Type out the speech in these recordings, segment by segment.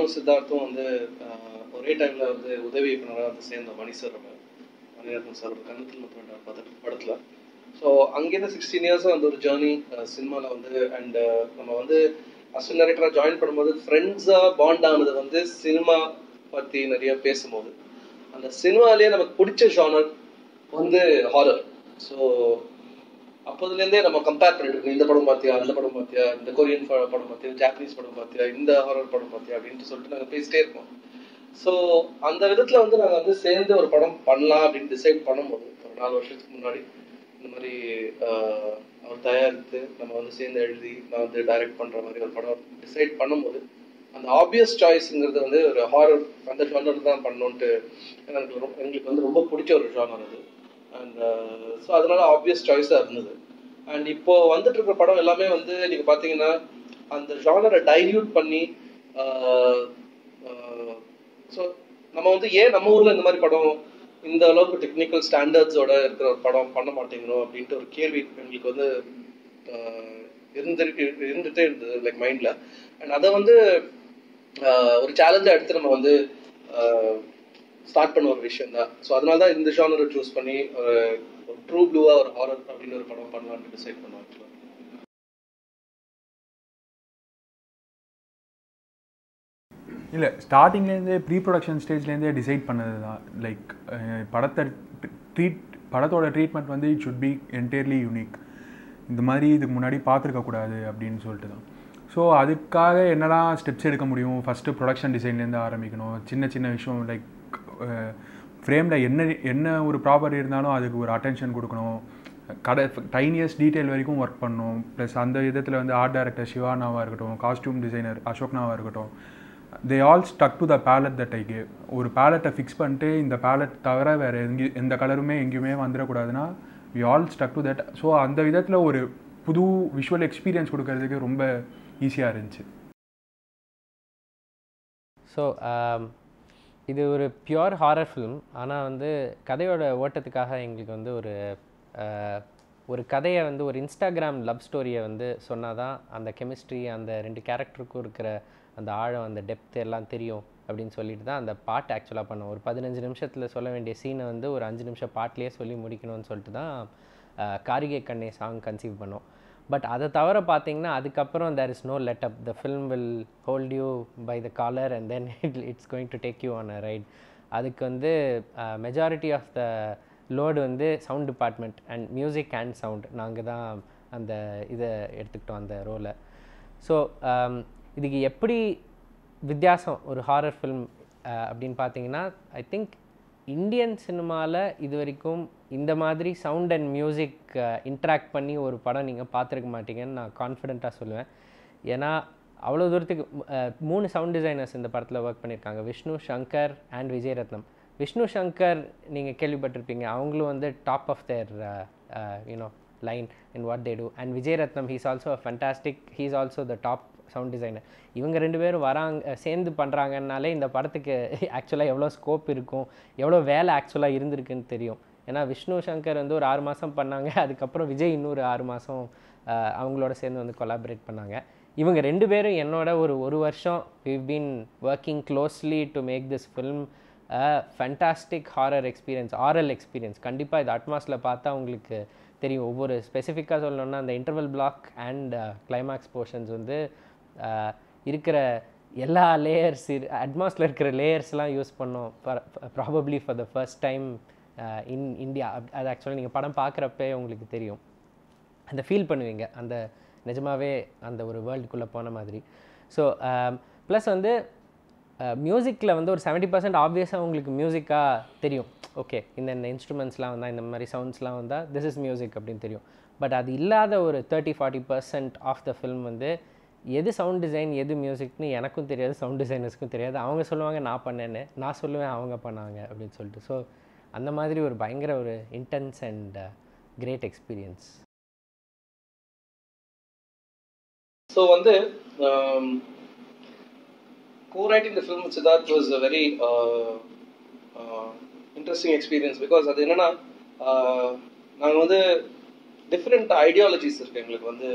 நானும் சித்தார்த்தும் வந்து ஒரே டைமில் வந்து உதவி இயக்குனராக வந்து சேர்ந்தோம் மணிரத்னம் சார் ஒரு கன்னத்தில் முத்தமிட்டார் படத்தில். ஸோ அங்கேருந்து 16 இயர்ஸாக வந்து ஒரு ஜேர்னி சினிமாவில் வந்து. அண்ட் நம்ம வந்து அசிஸ்டன்ட் டைரக்டராக ஜாயின் பண்ணும்போது ஃப்ரெண்ட்ஸாக பாண்ட் ஆனது வந்து சினிமா பற்றி நிறைய பேசும்போது அந்த சினிமாலேயே நமக்கு பிடிச்ச ஜானர் வந்து ஹாரர். ஸோ அப்போதுலேருந்தே நம்ம கம்பேர் பண்ணிட்டு இருக்கோம், இந்த படம் பார்த்தியா, அந்த படம் பார்த்தியா, இந்த கொரியன் படம் பார்த்தியா, ஜாப்பனீஸ் படம் பார்த்தியா, இந்த ஹாரர் படம் பார்த்தியா அப்படின்ட்டு சொல்லிட்டு நாங்கள் பேசிட்டே இருக்கோம். ஸோ அந்த விதத்தில் வந்து நாங்கள் வந்து சேர்ந்து ஒரு படம் பண்ணலாம் அப்படின்னு டிசைட் பண்ணும்போது ஒரு 4 வருஷத்துக்கு முன்னாடி இந்த மாதிரி அவர் தயாரித்து நம்ம வந்து சேர்ந்து எழுதி நான் வந்து டைரக்ட் பண்ணுற மாதிரி ஒரு படம் டிசைட் பண்ணும்போது அந்த ஆப்வியஸ் சாய்ஸுங்கிறது வந்து ஒரு ஹாரர் அந்த ஜானர் தான் பண்ணணுன்ட்டு எங்களுக்கு வந்து ரொம்ப பிடிச்ச ஒரு ஜானர் அது. அண்ட் ஸோ அதனால ஆப்வியஸ் சாய்ஸாக இருந்தது. அண்ட் இப்போ வந்துட்டு இருக்கிற படம் எல்லாமே வந்து நீங்கள் பார்த்தீங்கன்னா அந்த ஜானரை டைல்யூட் பண்ணி ஸோ நம்ம வந்து ஏன் நம்ம ஊரில் இந்த மாதிரி படம் இந்த அளவுக்கு டெக்னிக்கல் ஸ்டாண்டர்ட்ஸோட இருக்கிற ஒரு படம் பண்ண மாட்டேங்கிறோம் அப்படின்ட்டு ஒரு கேள்வி எங்களுக்கு வந்து இருந்துகிட்டே இருந்தது லைக் மைண்டில். அண்ட் அதை வந்து ஒரு சேலஞ்சாக எடுத்து நம்ம வந்து ஸ்டார்ட் பண்ண ஒரு விஷயம் தான். ஸோ அதனால தான் இந்த ஜானரை சூஸ் பண்ணி ஒரு ட்ரூ ப்ளூவாக ஒரு ஹாரர் அப்படின்னு ஒரு படம் பண்ணலான்னு டிசைட் பண்ணுவோம். இல்லை, ஸ்டார்டிங்லேருந்தே ப்ரீ ப்ரொடக்ஷன் ஸ்டேஜ்லேருந்தே டிசைட் பண்ணது தான். லைக் படத்தோட ட்ரீட்மெண்ட் வந்து it should be entirely unique. இந்த மாதிரி இதுக்கு முன்னாடி பார்த்துருக்கக்கூடாது அப்படின்னு சொல்லிட்டு தான். ஸோ அதுக்காக என்னெல்லாம் ஸ்டெப்ஸ் எடுக்க முடியும், ஃபஸ்ட்டு ப்ரொடக்ஷன் டிசைன்லேருந்து ஆரம்பிக்கணும். சின்ன சின்ன விஷயம் லைக் ஃப்ரேமில் என்ன ஒரு ப்ராப்பர்ட்டி இருந்தாலும் அதுக்கு ஒரு அட்டென்ஷன் கொடுக்கணும். டைனியஸ்ட் டீட்டெயில் வரைக்கும் ஒர்க் பண்ணணும். ப்ளஸ் அந்த விதத்தில் வந்து ஆர்ட் டைரக்டர் சிவானாவாக இருக்கட்டும், காஸ்டியூம் டிசைனர் அசோக்னாவாக இருக்கட்டும், they all stuck to the palette that I gave. ஒரு பேலட்டை ஃபிக்ஸ் பண்ணிட்டு இந்த பேலட் தவிர வேறு எந்த கலருமே எங்கேயுமே வந்துடக்கூடாதுன்னா we all stuck to that. So அந்த விதத்தில் ஒரு புது விஷுவல் எக்ஸ்பீரியன்ஸ் கொடுக்கறதுக்கு ரொம்ப ஈஸியாக இருந்துச்சு. ஸோ இது ஒரு பியூர் ஹாரர் ஃபிலிம். ஆனால் வந்து கதையோட ஓட்டத்துக்காக எங்களுக்கு வந்து ஒரு கதையை வந்து ஒரு இன்ஸ்டாகிராம் லவ் ஸ்டோரியை வந்து சொன்னால் தான் அந்த கெமிஸ்ட்ரி அந்த 2 கேரக்டருக்கும் இருக்கிற அந்த ஆழம் அந்த டெப்த் எல்லாம் தெரியும் அப்படின்னு சொல்லிட்டு தான் அந்த பாட்டு ஆக்சுவலாக பண்ணோம். ஒரு 15 நிமிஷத்தில் சொல்ல வேண்டிய சீனை வந்து ஒரு 5 நிமிஷம் பாட்டிலே சொல்லி முடிக்கணும்னு சொல்லிட்டு தான் காரிகை கண்ணே சாங் கன்சீவ் பண்ணோம். பட் அதை தவிர பார்த்தீங்கன்னா அதுக்கப்புறம் there is no let up. The film will hold you by the collar and then it's going to take you on a ride. அதுக்கு வந்து மெஜாரிட்டி ஆஃப் த லோடு வந்து sound department and music and sound நாங்கள் தான் அந்த இதை எடுத்துக்கிட்டோம் அந்த ரோலை. ஸோ இதுக்கு எப்படி வித்தியாசம் ஒரு ஹாரர் ஃபில்ம் அப்படின்னு பார்த்தீங்கன்னா, ஐ திங்க் இந்தியன் சினிமாவில் இது வரைக்கும் இந்த மாதிரி சவுண்ட் அண்ட் மியூசிக் இன்ட்ராக்ட் பண்ணி ஒரு படம் நீங்கள் பார்த்துருக்க மாட்டீங்கன்னு நான் கான்ஃபிடென்ட்டாக சொல்லுவேன். ஏன்னா அவ்வளோ தூரத்துக்கு 3 சவுண்ட் டிசைனர்ஸ் இந்த படத்தில் ஒர்க் பண்ணியிருக்காங்க. விஷ்ணு, சங்கர் அண்ட் விஜயரத்னம். விஷ்ணு சங்கர் நீங்கள் கேள்விப்பட்டிருப்பீங்க, அவங்களும் வந்து top of their you know line in what they do. And Vijayaratnam, he's also a fantastic, he's also the top sound designer. இவங்க 2 பேரும் சேர்ந்து பண்ணுறாங்கனாலே இந்த படத்துக்கு ஆக்சுவலாக எவ்வளோ ஸ்கோப் இருக்கும், எவ்வளோ வேலை ஆக்சுவலாக இருந்திருக்குன்னு தெரியும். ஏன்னா விஷ்ணு சங்கர் வந்து ஒரு 6 மாதம் பண்ணாங்க, அதுக்கப்புறம் விஜய் இன்னொரு 6 மாதம் அவங்களோட சேர்ந்து வந்து கொலாபரேட் பண்ணாங்க. இவங்க 2 பேரும் என்னோட ஒரு வருஷம் we've been working closely to make this film a fantastic horror experience, oral experience. கண்டிப்பாக இது அட்மாஸில் பார்த்தா உங்களுக்கு தெரியும். ஒவ்வொரு ஸ்பெசிஃபிக்காக சொல்லணுன்னா அந்த interval black and climax portions வந்து இருக்கிற எல்லா லேயர்ஸ் அட்மாஸில் இருக்கிற லேயர்ஸ்லாம் யூஸ் பண்ணோம் probably for the first time in India. அது ஆக்சுவலாக நீங்கள் படம் பார்க்குறப்பே உங்களுக்கு தெரியும், அந்த ஃபீல் பண்ணுவீங்க, அந்த நிஜமாகவே அந்த ஒரு வேர்ல்டுக்குள்ளே போன மாதிரி. ஸோ ப்ளஸ் வந்து மியூசிக்கில் வந்து ஒரு 70% ஆப்வியஸாக உங்களுக்கு மியூசிக்காக தெரியும். ஓகே, இந்த இன்ஸ்ட்ருமெண்ட்ஸ்லாம் வந்தால், இந்த மாதிரி சவுண்ட்ஸ்லாம் வந்தால் திஸ் இஸ் மியூசிக் அப்படின்னு தெரியும். பட் அது இல்லாத ஒரு 30-40% ஆஃப் த ஃபில்ம் வந்து எது சவுண்ட் டிசைன் எது மியூசிக்னு எனக்கும் தெரியாது, சவுண்ட் டிசைனர்ஸ்க்கும் தெரியாது. அவங்க சொல்லுவாங்க நான் பண்ணேன்னு, நான் சொல்லுவேன் அவங்க பண்ணாங்க அப்படின்னு சொல்லிட்டு. ஸோ அந்த மாதிரி ஒரு பயங்கர ஒரு intense and great experience. So வந்து co-writing the film with Siddharth was a very interesting experience because அது என்னன்னா நாங்கள் வந்து டிஃப்ரெண்ட் ஐடியாலஜிஸ் இருக்குது எங்களுக்கு. வந்து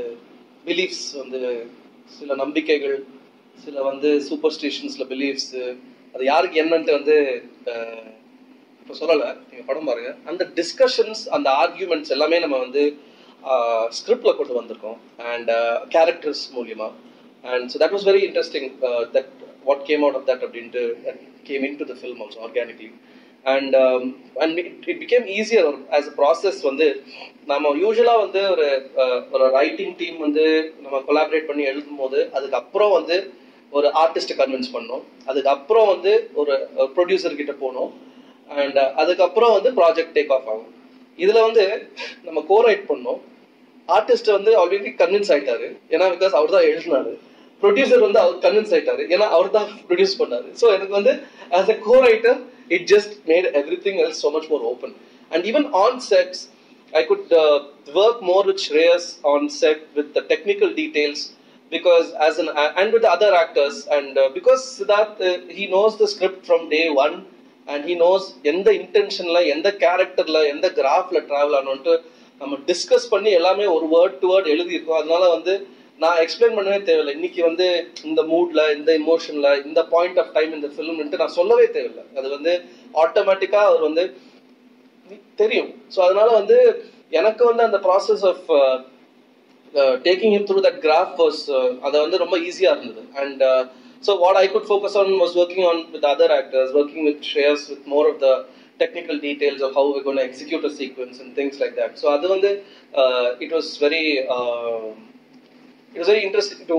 பிலீஃப்ஸ் வந்து சில நம்பிக்கைகள் சில வந்து சூப்பர்ஸ்டிஷன்ஸில் பிலீஃப்ஸு அது யாருக்கு என்னன்ட்டு வந்து இப்போ சொல்லலை, நீங்கள் படம் பாருங்க. அந்த டிஸ்கஷன்ஸ், அந்த ஆர்கியூமெண்ட்ஸ் எல்லாமே நம்ம வந்து ஸ்கிரிப்டில் கொண்டு வந்திருக்கோம் அண்ட் கேரக்டர்ஸ் மூலியமாக. And so that was very interesting that what came out of that அப்படின்ட்டு came in to the film also organically. And it became easier as a process. வந்து நம்ம யூஸ்வலாக வந்து ஒரு ரைட்டிங் டீம் வந்து நம்ம கொலாபரேட் பண்ணி எழுதும் போது அதுக்கப்புறம் வந்து ஒரு ஆர்டிஸ்ட்டை கன்வின்ஸ் பண்ணோம், அதுக்கப்புறம் வந்து ஒரு ப்ரொடியூசர் கிட்ட போனோம், அண்ட் அதுக்கப்புறம் வந்து ப்ராஜெக்ட் டேக் ஆஃப் ஆகும். இதில் வந்து நம்ம கோரைட் பண்ணோம், ஆர்டிஸ்ட் வந்து ஆல்ரெடி கன்வின்ஸ் ஆயிட்டாரு, ஏன்னா பிகாஸ் அவர் தான் எழுதினாரு. ப்ரொடியூசர் வந்து அவர் கன்வின்ஸ் ஆயிட்டாரு, ஏன்னா அவர் தான் ப்ரொடியூஸ் பண்ணாரு. ஸோ எனக்கு வந்து as a cowriter it just made everything else so much more open. And even on sets I could work more with Shreyas on set with the technical details, because as an and with the other actors, and because Siddharth he knows the script from day one, and he knows எந்த இன்டென்ஷன்ல எந்த கேரக்டர்ல எந்த கிராஃப்ல travel ஆனோன்ட்டு நம்ம discuss பண்ணி எல்லாமே ஒரு word to word எழுதியிருக்கோம். அதனால வந்து நான் எக்ஸ்பிளைன் பண்ணவே தேவையில்லை, இன்னைக்கு வந்து இந்த மூட்ல இந்த இமோஷன்ல இந்த பாயிண்ட் ஆஃப் டைம் இந்த ஃபிலிம்ன்ட்டு நான் சொல்லவே தேவையில்லை. அது வந்து ஆட்டோமேட்டிக்கா அவர் வந்து தெரியும். ஸோ அதனால வந்து எனக்கு வந்து அந்த process of taking him through that graph was அதை வந்து ரொம்ப ஈஸியா இருந்தது. And so what I could focus on was working on with other actors, working with Shreyas with more of the technical details of how we're going to execute a sequence and things like that. So அது வந்து it was very interesting to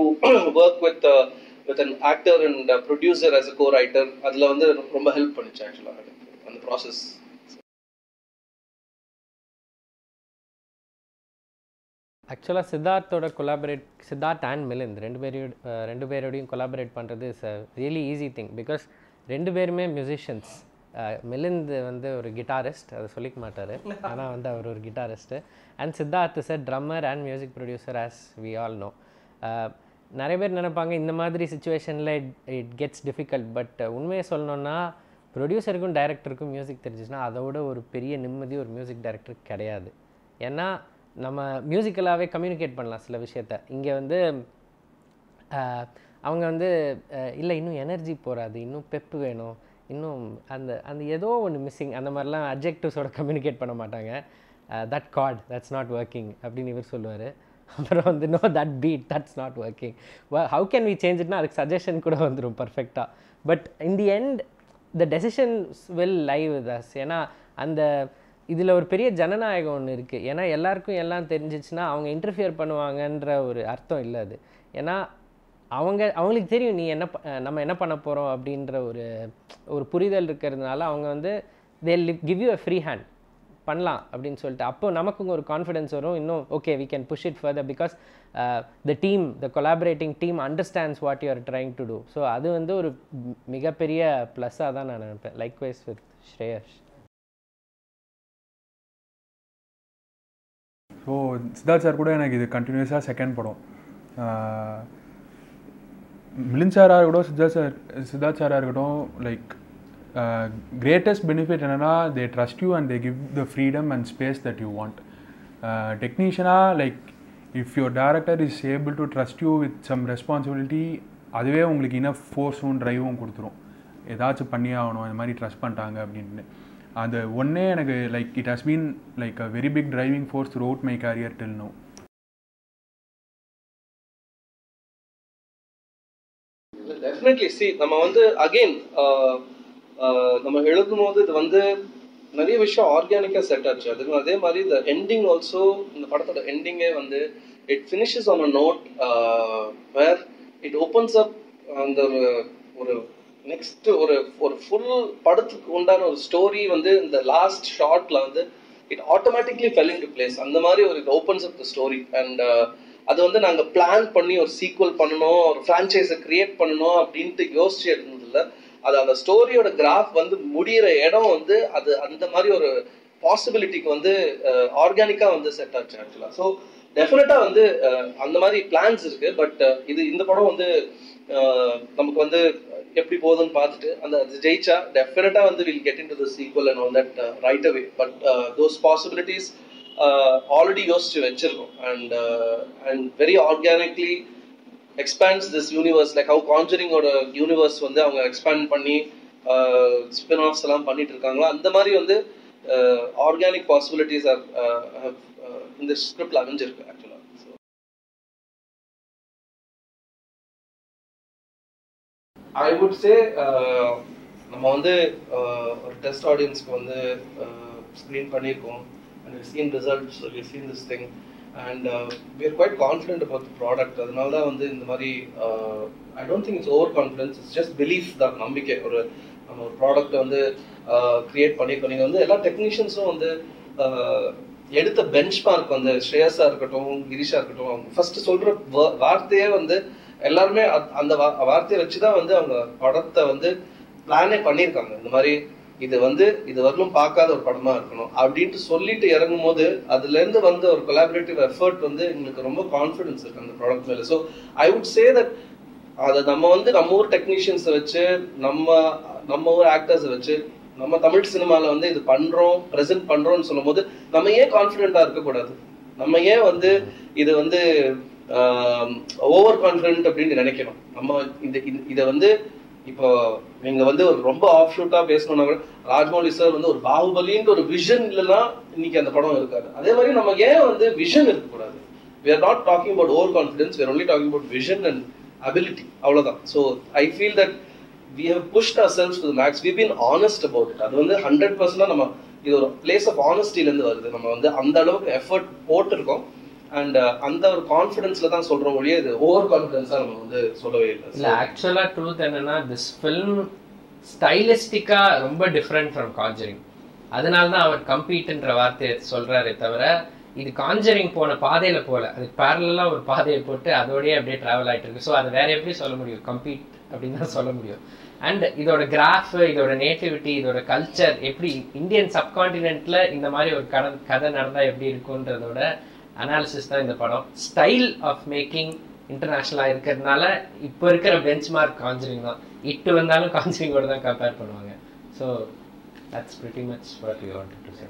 work with an actor and producer as a co-writer. அதில் வந்து ரொம்ப help பண்ணிச்சு ஆக்சுவலாக அந்த process. ஆக்சுவலாக Siddharth and Milind ரெண்டு பேரோடையும் கொலாபரேட் பண்ணுறது is a really easy thing, because ரெண்டு பேருமே மியூசிஷியன்ஸ். மிலிந்த் வந்து ஒரு கிட்டாரிஸ்ட், அதை சொல்லிக்க மாட்டார், ஆனால் வந்து அவர் ஒரு guitarist. And Siddharth is a drummer and music producer, as we all know. நிறைய பேர் நினைப்பாங்க இந்த மாதிரி சுச்சுவேஷனில் இட் கெட்ஸ் டிஃபிகல்ட், பட் உண்மையை சொல்லணுன்னா ப்ரொடியூசருக்கும் டைரக்டருக்கும் மியூசிக் தெரிஞ்சிச்சுன்னா அதோட ஒரு பெரிய நிம்மதி ஒரு மியூசிக் டைரக்டருக்கு கிடையாது. ஏன்னா நம்ம மியூசிக்கலாகவே கம்யூனிகேட் பண்ணலாம் சில விஷயத்த. இங்கே வந்து அவங்க வந்து இல்லை இன்னும் எனர்ஜி போகாது, இன்னும் பெப்பு வேணும், இன்னும் அந்த அந்த ஏதோ ஒன்று மிஸ்ஸிங், அந்த மாதிரிலாம் அட்ஜெக்டிவ்ஸோட கம்யூனிகேட் பண்ண மாட்டாங்க. That chord that's not working அப்படின்னு இவர் சொல்லுவார். அப்புறம் வந்து no that beat that's not working, how can we change இட்னா அதுக்கு சஜஷன் கூட வந்துடும் பர்ஃபெக்டாக. But in the end the decisions will lie with us. ஏன்னா அந்த இதில் ஒரு பெரிய ஜனநாயகம் ஒன்று இருக்குது. ஏன்னா எல்லாருக்கும் எல்லாம் தெரிஞ்சிச்சுன்னா அவங்க இன்டர்ஃபியர் பண்ணுவாங்கன்ற ஒரு அர்த்தம் இல்லை அது. ஏன்னா அவங்களுக்கு தெரியும் நம்ம என்ன பண்ண போகிறோம் அப்படின்ற ஒரு புரிதல் இருக்கிறதுனால அவங்க வந்து they give you a free hand பண்ணலாம் அப்படின்னு சொல்லிட்டு. அப்போ நமக்கும் ஒரு கான்ஃபிடென்ஸ் வரும், இன்னும் okay we can push it further, because the collaborating team understands what you are trying to do. So அது வந்து ஒரு மிகப்பெரிய ப்ளஸ்ஸாக தான் நான் நினைப்பேன். Likewise with Shreyas. So Siddharth sir கூட எனக்கு இது கண்டினியூஸாக செகண்ட் படம். மிலிந்த் சாராக இருக்கட்டும் சித்தார்த் சாராக இருக்கட்டும், லைக் கிரேட்டஸ்ட் பெனிஃபிட் என்னென்னா they trust you and they give the freedom and space that you want. டெக்னீஷியனாக like if your director is able to trust you with some responsibility, அதுவே உங்களுக்கு இன்னும் ஃபோர்ஸும் ட்ரைவும் கொடுத்துரும், ஏதாச்சும் பண்ணியே ஆகணும் இந்த மாதிரி ட்ரஸ்ட் பண்ணிட்டாங்க அப்படின்னு. அது ஒன்றே எனக்கு like it has been like a very big driving force throughout my career till now. Definitely சி நம்ம வந்து அகெயின் நம்ம எழுதும் போது இது வந்து நிறைய விஷயம் ஆர்கானிக்காக செட் ஆச்சு. அதுக்கு அதே மாதிரி இந்த எண்டிங் ஆல்சோ, இந்த படத்தோட எண்டிங்கே வந்து it finishes on a note where it opens up அந்த ஒரு நெக்ஸ்ட் ஒரு ஃபுல் படத்துக்கு உண்டான ஒரு ஸ்டோரி வந்து இந்த லாஸ்ட் ஷார்ட்ல வந்து it automatically fell into place. அந்த மாதிரி ஒரு it opens up the story. And அது வந்து நாங்கள் பிளான் பண்ணி ஒரு சீக்வல் பண்ணணும், ஒரு ஃப்ரான்ச்சைஸை கிரியேட் பண்ணணும் அப்படின்ட்டு யோசிச்சு இருந்ததில்ல. அது அந்த ஸ்டோரியோட கிராஃப் வந்து முடிகிற இடம் வந்து அது அந்த மாதிரி ஒரு பாசிபிலிட்டிக்கு வந்து ஆர்கானிக்காக வந்து செட் ஆச்சு ஆக்சுவலாக. ஸோ டெஃபினட்டாக வந்து அந்த மாதிரி பிளான்ஸ் இருக்கு. பட் இந்த படம் வந்து நமக்கு வந்து எப்படி போகுதுன்னு பார்த்துட்டு அந்த ஜெயிச்சா டெஃபினட்டா வந்து will get into the sequel and all that right away. But those possibilities already யோசிச்சு வச்சிருக்கோம். And very organically expands this universe, like how Conjuring ஓட universe வந்து அவங்க expand பண்ணி spin-offs எல்லாம் பண்ணிட்டு இருக்காங்களோ அந்த மாதிரி வந்து organic possibilities are have இந்த ஸ்கிரிப்ட்ல அமைஞ்சிருக்கு ஆக்சுவலா. ஸோ ஐ வுட் சே நம்ம வந்து ஒரு டெஸ்ட் ஆடியன்ஸ்க்கு வந்து ஸ்க்ரீன் பண்ணியிருக்கோம் and we've seen results, so we've seen this thing and we are quite confident about the product. அதனால தான் வந்து இந்த மாதிரி I don't think it's overconfidence, it's just belief தான், நம்பிக்கை. ஒரு நம்ம ஒரு ப்ராடக்ட்டை வந்து கிரியேட் பண்ணியிருக்கோம். நீங்கள் வந்து எல்லா டெக்னீஷியன்ஸும் வந்து எடுத்த பெஞ்ச் மார்க் வந்து ஸ்ரேயாஸாக இருக்கட்டும், கிரிஷாக இருக்கட்டும், அவங்க ஃபர்ஸ்ட் சொல்கிற வார்த்தையே வந்து எல்லாருமே அந்த வார்த்தையை வச்சு தான் வந்து அவங்க படத்தை வந்து பிளானே பண்ணியிருக்காங்க. இந்த மாதிரி இது வந்து இது வரலும் பார்க்காத ஒரு படமா இருக்கணும் அப்படின்ட்டு சொல்லிட்டு இறங்கும் போது அதுலேருந்து வந்து ஒரு கொலாபரேட்டிவ் எஃபர்ட் வந்து எங்களுக்கு ரொம்ப கான்ஃபிடன்ஸ் இருக்கு அந்த ப்ராடக்ட் மேலே. So I would say that அதை நம்ம வந்து நம்ம ஊர் டெக்னீஷியன்ஸை வச்சு நம்ம ஊர் ஆக்டர்ஸை வச்சு நம்ம தமிழ் சினிமாவில் வந்து இது பண்ணுறோம் ப்ரெசென்ட் பண்ணுறோம்னு சொல்லும் போது நம்ம ஏன் கான்ஃபிடென்ட்டாக இருக்கக்கூடாது? நம்ம ஏன் வந்து இது வந்து ஓவர் கான்ஃபிடென்ட் அப்படின்னு நினைக்கணும்? நம்ம இதை வந்து இப்போ நீங்க வந்து ஒரு ரொம்ப ஆஃப் ஷூட்டா பேசணும்னா கூட ராஜமௌலி சார் வந்து ஒரு பாகுபலின்ற ஒரு விஷன் இல்லைன்னா இன்னைக்கு அந்த படம் இருக்காது. அதே மாதிரி நம்ம ஏன் வந்து விஷன் இருக்கக்கூடாது? we are not talking about over confidence, we are only talking about vision and ability, அவ்வளவுதான். So I feel that we have pushed ourselves to the max, we've been honest about it. அது வந்து 100% நம்ம இது ஒரு place of ஆனஸ்டில இருந்து வருது. நம்ம வந்து அந்த அளவுக்கு எஃபர்ட் போட்டிருக்கோம் அண்ட் அந்த ஒரு கான்ஃபிடன்ஸ்ல தான் சொல்றோம் ஒழிய இது ஓவர் கான்ஃபிடன்ஸா நம்ம வந்து சொல்லவே இல்லை. இல்லை ஆக்சுவலா ட்ரூத் என்னன்னா திஸ் ஃபில்ம் ஸ்டைலிஸ்டிக்கா ரொம்ப டிஃப்ரெண்ட் ஃப்ரம் கான்ஜரிங். அதனால தான் அவர் கம்பீட்ன்ற வார்த்தையை சொல்றாரே தவிர இது கான்ஜரிங் போன பாதையில போல, அதுக்கு பேரலா ஒரு பாதையை போட்டு அதோடய அப்படியே டிராவல் ஆயிட்டு இருக்கு. ஸோ அதை வேற எப்படி சொல்ல முடியும்? கம்பீட் அப்படின்னு தான் சொல்ல முடியும். அண்ட் இதோட கிராஃப், இதோட நேட்டிவிட்டி, இதோட கல்ச்சர் எப்படி இந்தியன் சப்கான்டினென்ட்ல இந்த மாதிரி ஒரு கதை நடந்தா எப்படி இருக்குன்றதோட அனாலிசிஸ் தான் இந்த படம். ஸ்டைல் ஆஃப் மேக்கிங் இன்டர்நேஷ்னலாக இருக்கிறதுனால இப்போ இருக்கிற பெஞ்ச் மார்க் கான்ஜரிங் தான். இட்டு வந்தாலும் கான்ஜரிங்கோட தான் கம்பேர் பண்ணுவாங்க. So that's pretty much what we wanted to say.